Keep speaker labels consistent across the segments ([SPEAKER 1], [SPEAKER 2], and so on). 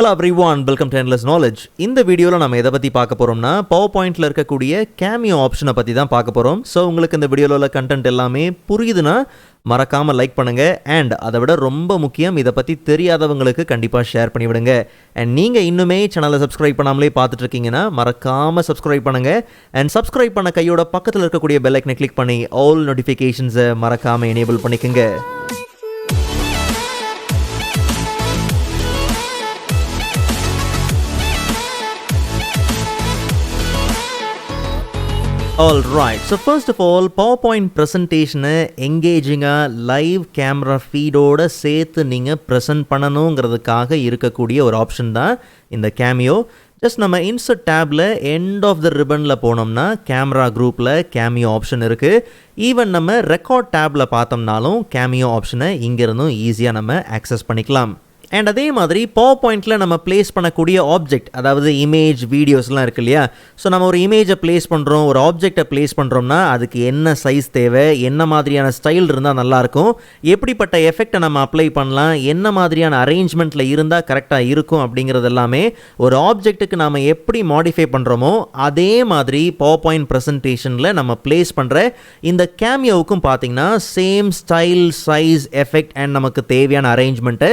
[SPEAKER 1] Hello everyone, welcome to Endless Knowledge. இந்த வீடியோவில் நம்ம எதை பற்றி பார்க்க போகிறோம்னா PowerPointல இருக்கக்கூடிய Cameo ஆப்ஷனை பற்றி தான் பார்க்க போகிறோம். ஸோ உங்களுக்கு இந்த வீடியோவில் உள்ள கண்டென்ட் எல்லாமே புரியுதுன்னா மறக்காமல் லைக் பண்ணுங்கள். அண்ட் அதை விட ரொம்ப முக்கியம், இதை பற்றி தெரியாதவங்களுக்கு கண்டிப்பாக ஷேர் பண்ணிவிடுங்க. அண்ட் நீங்கள் இன்னுமே சேனலை சப்ஸ்கிரைப் பண்ணாமலே பார்த்துட்டு இருக்கீங்கன்னா மறக்காமல் சப்ஸ்கிரைப் பண்ணுங்கள். அண்ட் சப்ஸ்கிரைப் பண்ண கையோட பக்கத்தில் இருக்கக்கூடிய பெல் ஐக்கனை கிளிக் பண்ணி ஆல் நோட்டிஃபிகேஷன்ஸை மறக்காமல் எனேபிள் பண்ணிக்கோங்க. Alright, so first of all, PowerPoint presentation-ஐ எங்கேஜிங்காக லைவ் கேமரா ஃபீடோடு சேர்த்து நீங்கள் ப்ரெசென்ட் பண்ணணுங்கிறதுக்காக இருக்கக்கூடிய ஒரு ஆப்ஷன் தான் இந்த Cameo. ஜஸ்ட் நம்ம இன்சர்ட் டேப்பில் எண்ட் ஆஃப் த ரிப்பனில் போனோம்னா கேமரா குரூப்பில் Cameo ஆப்ஷன் இருக்குது. ஈவன் நம்ம ரெக்கார்ட் டேப்பில் பார்த்தோம்னாலும் Cameo ஆப்ஷனை இங்கேருந்தும் ஈஸியாக நம்ம ஆக்சஸ் பண்ணிக்கலாம். அண்ட் அதே மாதிரி PowerPointல நம்ம பிளேஸ் பண்ணக்கூடிய ஆப்ஜெக்ட், அதாவது இமேஜ் வீடியோஸ்லாம் இருக்கு இல்லையா. ஸோ நம்ம ஒரு இமேஜை பிளேஸ் பண்ணுறோம், ஒரு ஆப்ஜெக்டை பிளேஸ் பண்ணுறோம்னா அதுக்கு என்ன சைஸ் தேவை, என்ன மாதிரியான ஸ்டைல் இருந்தால் நல்லாயிருக்கும், எப்படிப்பட்ட எஃபெக்டை நம்ம அப்ளை பண்ணலாம், என்ன மாதிரியான அரேஞ்ச்மெண்ட்டில் இருந்தால் கரெக்டாக இருக்கும் அப்படிங்கிறது எல்லாமே ஒரு ஆப்ஜெக்ட்டுக்கு நாம் எப்படி மாடிஃபை பண்ணுறோமோ அதே மாதிரி PowerPoint ப்ரெசன்டேஷனில் நம்ம பிளேஸ் பண்ணுற இந்த Cameoவுக்கும் பார்த்திங்கன்னா same style, size, effect and நமக்கு தேவையான அரேஞ்ச்மெண்ட்டை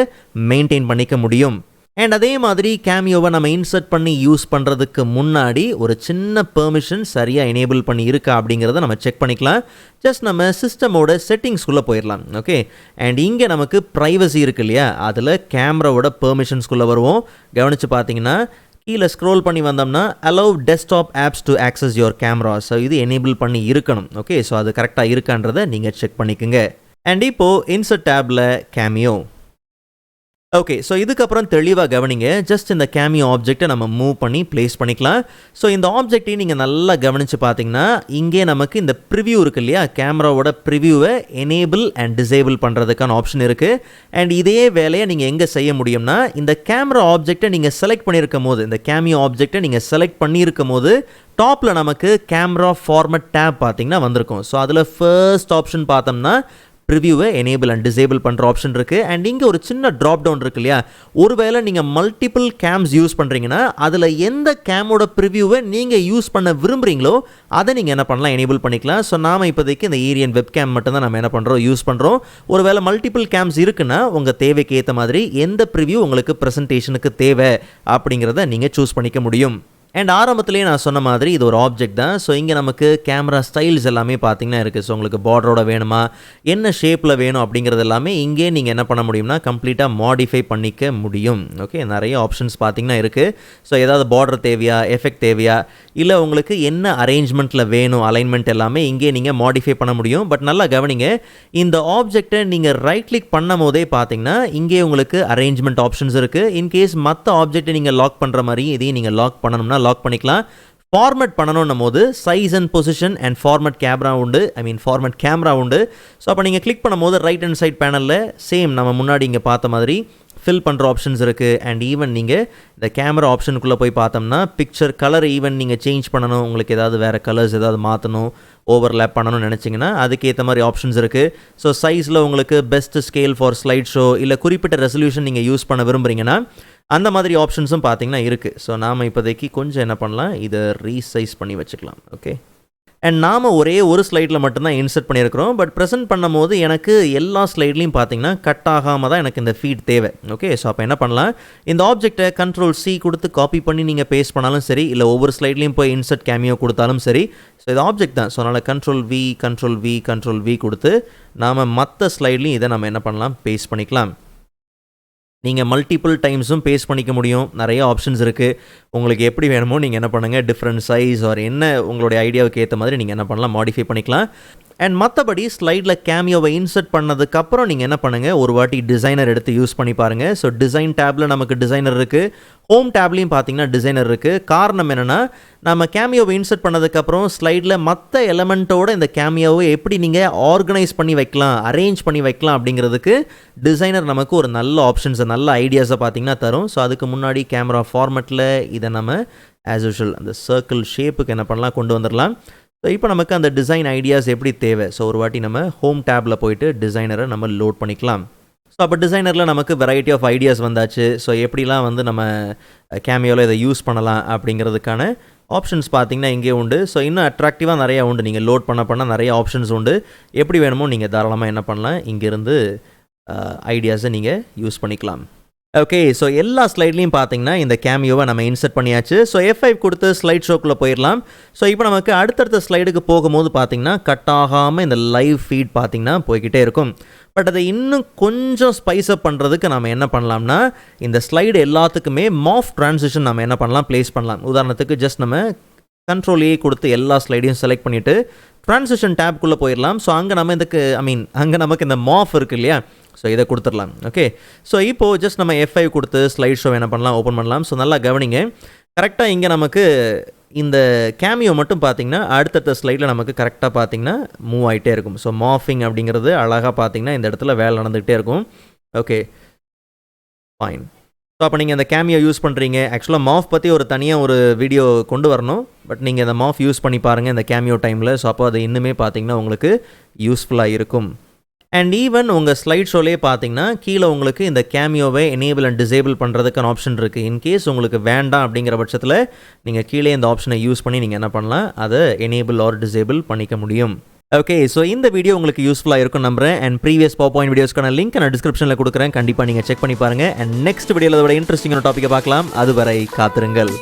[SPEAKER 1] மெயின்டைன் பண்ணிக்க முடியும். அண்ட் அதே மாதிரி Cameoவை நம்ம இன்சர்ட் பண்ணி யூஸ் பண்ணுறதுக்கு முன்னாடி ஒரு சின்ன பெர்மிஷன் சரியாக எனேபிள் பண்ணி இருக்கா அப்படிங்கிறத நம்ம செக் பண்ணிக்கலாம். ஜஸ்ட் நம்ம சிஸ்டமோட செட்டிங்ஸ்குள்ளே போயிடலாம். ஓகே, அண்ட் இங்கே நமக்கு ப்ரைவசி இருக்கு இல்லையா, அதில் கேமராவோட பெர்மிஷன்ஸ்குள்ளே வருவோம். கவனித்து பார்த்தீங்கன்னா கீழே ஸ்க்ரோல் பண்ணி வந்தோம்னா allow desktop apps to access your camera. So இது எனேபிள் பண்ணி இருக்கணும். ஓகே, ஸோ அது கரெக்டாக இருக்கான்றதை நீங்கள் செக் பண்ணிக்கோங்க. அண்ட் இப்போது இன்சர்ட் டேப்பில் Cameo. ஓகே, ஸோ இதுக்கப்புறம் தெளிவாக கவனிங்க. ஜஸ்ட் இந்த Cameo ஆப்ஜெக்டை நம்ம மூவ் பண்ணி பிளேஸ் பண்ணிக்கலாம். ஸோ இந்த ஆப்ஜெக்டையும் நீங்கள் நல்லா கவனித்து பார்த்தீங்கன்னா இங்கே நமக்கு இந்த ப்ரிவ்யூ இருக்குது இல்லையா, கேமராவோட ப்ரிவ்யூவை எனேபிள் அண்ட் டிசேபிள் பண்ணுறதுக்கான ஆப்ஷன் இருக்குது. அண்ட் இதே வேலையை நீங்கள் எங்கே செய்ய முடியும்னா, இந்த கேமரா ஆப்ஜெக்டை நீங்கள் செலக்ட் பண்ணியிருக்கும் போது, இந்த Cameo ஆப்ஜெக்டை நீங்கள் செலக்ட் பண்ணியிருக்கும் போது டாப்பில் நமக்கு கேமரா ஃபார்மட் டேப் பார்த்தீங்கன்னா வந்திருக்கும். ஸோ அதில் ஃபர்ஸ்ட் ஆப்ஷன் பார்த்தோம்னா ப்ரிவ்யூவை எனேபிள் அண்ட் டிசேபிள் பண்ணுற ஆப்ஷன் இருக்குது. அண்ட் இங்கே ஒரு சின்ன ட்ராப் டவுன் இருக்கு இல்லையா, ஒருவேளை நீங்கள் மல்டிபிள் கேம்ஸ் யூஸ் பண்ணுறீங்கன்னா அதில் எந்த கேமோட ப்ரிவ்யூவை நீங்கள் யூஸ் பண்ண விரும்புகிறீங்களோ அதை நீங்கள் என்ன பண்ணலாம், எனேபிள் பண்ணிக்கலாம். ஸோ நாம் இப்போதைக்கு இந்த ஏரியன் வெப் கேம் மட்டும்தான் நம்ம என்ன பண்ணுறோம், யூஸ் பண்ணுறோம். ஒருவேளை மல்டிபிள் கேம்ஸ் இருக்குன்னா உங்கள் தேவைக்கு ஏற்ற மாதிரி எந்த ப்ரிவ்யூ உங்களுக்கு ப்ரெசன்டேஷனுக்கு தேவை அப்படிங்கிறத நீங்கள் சூஸ் பண்ணிக்க முடியும். அண்ட் ஆரம்பத்துலேயே நான் சொன்ன மாதிரி இது ஒரு ஆப்ஜெக்ட் தான். ஸோ இங்கே நமக்கு கேமரா ஸ்டைல்ஸ் எல்லாமே பார்த்திங்கன்னா இருக்குது. ஸோ உங்களுக்கு பார்டரோட வேணுமா, என்ன ஷேப்பில் வேணும் அப்படிங்கிறது எல்லாமே இங்கே நீங்கள் என்ன பண்ண முடியும்னா கம்ப்ளீட்டாக மாடிஃபை பண்ணிக்க முடியும். ஓகே, நிறைய ஆப்ஷன்ஸ் பார்த்திங்கன்னா இருக்குது. ஸோ ஏதாவது பார்டர் தேவையா, எஃபெக்ட் தேவையா, இல்லை உங்களுக்கு என்ன அரேஞ்ச்மெண்ட்டில் வேணும், அலைன்மெண்ட் எல்லாமே இங்கே நீங்கள் மாடிஃபை பண்ண முடியும். பட் நல்லா கவனிங்க, இந்த ஆப்ஜெக்டை நீங்கள் ரைட் கிளிக் பண்ணும் போதே பார்த்தீங்கன்னா இங்கே உங்களுக்கு அரேஞ்ச்மெண்ட் ஆப்ஷன்ஸ் இருக்குது. இன்கேஸ் மற்ற ஆப்ஜெக்டை நீங்கள் லாக் பண்ணுற மாதிரி இதையும் நீங்கள் லாக் பண்ணணும்னா லாக் பண்ணிக்கலாம். ஃபார்மேட் பண்ணணும் போது size and position and format camera உண்டு, ஃபார்மேட் கேமரா உண்டு. ஸோ அப்போ நீங்கள் கிளிக் பண்ணும்போது ரைட் ஹேண்ட் சைட் பேனலில் சேம் நம்ம முன்னாடி இங்கே பார்த்த மாதிரி ஃபில் பண்ணுற ஆப்ஷன்ஸ் இருக்குது. அண்ட் ஈவன் நீங்கள் இந்த கேமரா ஆப்ஷனுக்குள்ளே போய் பார்த்தோம்னா பிக்சர் கலர் ஈவன் நீங்கள் சேஞ்ச் பண்ணணும், உங்களுக்கு ஏதாவது வேறு கலர்ஸ் ஏதாவது மாற்றணும், ஓவர்லேப் பண்ணணும்னு நினச்சிங்கன்னா அதுக்கேற்ற மாதிரி ஆப்ஷன்ஸ் இருக்குது. ஸோ சைஸில் உங்களுக்கு best scale for slide show இல்லை குறிப்பிட்ட ரெசல்யூஷன் நீங்கள் யூஸ் பண்ண விரும்புகிறீங்கன்னா அந்த மாதிரி ஆப்ஷன்ஸும் பார்த்தீங்கன்னா இருக்குது. ஸோ நாம் இப்போதைக்கு கொஞ்சம் என்ன பண்ணலாம், இதை ரீசைஸ் பண்ணி வச்சுக்கலாம். ஓகே, அண்ட் நாம் ஒரே ஒரு ஸ்லைடில் மட்டும்தான் இன்சர்ட் பண்ணியிருக்கிறோம். பட் ப்ரெசென்ட் பண்ணும் போது எனக்கு எல்லா ஸ்லைட்லையும் பார்த்தீங்கன்னா கட் ஆகாமல் தான் எனக்கு இந்த ஃபீட் தேவை. ஓகே, ஸோ அப்போ என்ன பண்ணலாம், இந்த ஆப்ஜெக்டை Ctrl+C கொடுத்து காப்பி பண்ணி நீங்கள் பேஸ்ட் பண்ணாலும் சரி, இல்லை ஒவ்வொரு ஸ்லைட்லையும் போய் இன்சர்ட் Cameo கொடுத்தாலும் சரி. ஸோ இது ஆப்ஜெக்ட் தான். ஸோ அதனால் Ctrl+V கொடுத்து நாம் மற்ற ஸ்லைட்லையும் இதை நம்ம என்ன பண்ணலாம், பேஸ்ட் பண்ணிக்கலாம். நீங்கள் மல்டிபிள் டைம்ஸும் பேஸ்ட் பண்ணிக்க முடியும். நிறைய ஆப்ஷன்ஸ் இருக்குது. உங்களுக்கு எப்படி வேணுமோ நீங்கள் என்ன பண்ணுங்கள், டிஃப்ரெண்ட் சைஸ் ஆர் என்ன உங்களுடைய ஐடியாவுக்கு ஏற்ற மாதிரி நீங்கள் என்ன பண்ணலாம், மாடிஃபை பண்ணிக்கலாம். அண்ட் மற்றபடி ஸ்லைடில் Cameoவை இன்சர்ட் பண்ணதுக்கப்புறம் நீங்கள் என்ன பண்ணுங்கள், ஒரு வாட்டி டிசைனர் எடுத்து யூஸ் பண்ணி பாருங்கள். ஸோ டிசைன் டேப்பில் நமக்கு டிசைனர் இருக்குது, ஹோம் டேப்லேயும் பார்த்தீங்கன்னா டிசைனர் இருக்குது. காரணம் என்னென்னா, நம்ம Cameoவை இன்சர்ட் பண்ணதுக்கப்புறம் ஸ்லைடில் மற்ற எலமெண்ட்டோட இந்த Cameoவை எப்படி நீங்கள் ஆர்கனைஸ் பண்ணி வைக்கலாம், அரேஞ்ச் பண்ணி வைக்கலாம் அப்படிங்கிறதுக்கு டிசைனர் நமக்கு ஒரு நல்ல ஆப்ஷன்ஸை, நல்ல ஐடியாஸை பார்த்தீங்கன்னா தரும். ஸோ அதுக்கு முன்னாடி கேமரா ஃபார்மேட்டில் இதை நம்ம ஆஸ் யூஷுவல் அந்த சர்க்கிள் ஷேப்புக்கு என்ன பண்ணலாம், கொண்டு வந்துடலாம். ஸோ இப்போ நமக்கு அந்த டிசைன் ஐடியாஸ் எப்படி தேவை. ஸோ ஒரு வாட்டி நம்ம ஹோம் டேப்பில் போயிட்டு டிசைனரை நம்ம லோட் பண்ணிக்கலாம். ஸோ அப்போ டிசைனரில் நமக்கு வெரைட்டி ஆஃப் ஐடியாஸ் வந்தாச்சு. ஸோ எப்படிலாம் வந்து நம்ம கேமியோவில் இதை யூஸ் பண்ணலாம் அப்படிங்கிறதுக்கான ஆப்ஷன்ஸ் பார்த்தீங்கன்னா இங்கே உண்டு. ஸோ இன்னும் அட்ராக்டிவாக நிறையா உண்டு. நீங்கள் லோட் பண்ண நிறைய ஆப்ஷன்ஸ் உண்டு. எப்படி வேணுமோ நீங்கள் தாராளமாக என்ன பண்ணலாம், இங்கேருந்து ஐடியாஸை நீங்கள் யூஸ் பண்ணிக்கலாம். ஓகே, ஸோ எல்லா ஸ்லைட்லையும் பார்த்தீங்கன்னா இந்த கேமியோவை நம்ம இன்சர்ட் பண்ணியாச்சு. ஸோ F5 கொடுத்து ஸ்லைட் ஷோக்குள்ளே போயிடலாம். ஸோ இப்போ நமக்கு அடுத்தடுத்த ஸ்லைடுக்கு போகும்போது பார்த்தீங்கன்னா கட் ஆகாமல் இந்த லைவ் ஃபீட் பார்த்தீங்கன்னா போய்கிட்டே இருக்கும். பட் அதை இன்னும் கொஞ்சம் ஸ்பைஸ் அப் பண்ணுறதுக்கு நம்ம என்ன பண்ணலாம்னா, இந்த ஸ்லைடு எல்லாத்துக்குமே மாஃப் ட்ரான்சிஷன் நம்ம என்ன பண்ணலாம், ப்ளேஸ் பண்ணலாம். உதாரணத்துக்கு ஜஸ்ட் நம்ம Ctrl+A கொடுத்து எல்லா ஸ்லைடையும் செலக்ட் பண்ணிவிட்டு ட்ரான்சிஷன் டேப்குள்ளே போயிடலாம். ஸோ அங்கே நம்ம அங்கே நமக்கு இந்த மாஃப் இருக்குது இல்லையா, ஸோ இதை கொடுத்துடலாம். ஓகே, ஸோ இப்போது ஜஸ்ட் நம்ம F5 கொடுத்து ஸ்லைட் ஷோ என்ன பண்ணலாம், ஓப்பன் பண்ணலாம். ஸோ நல்லா கவனிங்க, கரெக்டாக இங்கே நமக்கு இந்த கேமியோ மட்டும் பார்த்திங்கன்னா அடுத்தடுத்த ஸ்லைடில் நமக்கு கரெக்டாக பார்த்திங்கன்னா மூவ் ஆகிட்டே இருக்கும். ஸோ மாஃபிங் அப்படிங்கிறது அழகாக பார்த்திங்கன்னா இந்த இடத்துல வேலை நடந்துகிட்டே இருக்கும். Okay, fine. ஸோ அப்போ நீங்கள் இந்த கேமியோ யூஸ் பண்ணுறீங்க. ஆக்சுவலாக மாஃப் பற்றி ஒரு தனியாக ஒரு வீடியோ கொண்டு வரணும். பட் நீங்கள் இந்த மாஃப் யூஸ் பண்ணி பாருங்கள் இந்த கேமியோ டைமில். ஸோ அப்போ அது இன்னுமே பார்த்திங்கன்னா உங்களுக்கு யூஸ்ஃபுல்லாக இருக்கும். அண்ட் ஈவன் உங்கள் ஸ்லைட் ஷோலேயே பார்த்தீங்கன்னா கீழே உங்களுக்கு இந்த கேமியோவை எனேபிள் அண்ட் டிசேபிள் பண்ணுறதுக்கான ஆப்ஷன் இருக்குது. இன்கேஸ் உங்களுக்கு வேண்டாம் அப்படிங்கிற பட்சத்தில் நீங்கள் கீழே இந்த ஆப்ஷனை யூஸ் பண்ணி நீங்கள் என்ன பண்ணலாம், அதை எனேபிள் ஆர் டிசேபிள் பண்ணிக்க முடியும். ஓகே, ஸோ இந்த வீடியோ உங்களுக்கு யூஸ்ஃபுல்லாக இருக்கும் நம்புறேன். அண்ட் ப்ரீவியஸ் PowerPoint வீடியோஸ்க்கான லிங்க் நான் டிஸ்கிரிப்ஷனில் கொடுக்குறேன். கண்டிப்பாக நீங்கள் செக் பண்ணி பாருங்கள். அண்ட் நெக்ஸ்ட் வீடியோவில் அதோட இன்ட்ரெஸ்டிங்கான டாப்பிக்கை பார்க்கலாம். அதுவரை காத்திருங்கள்.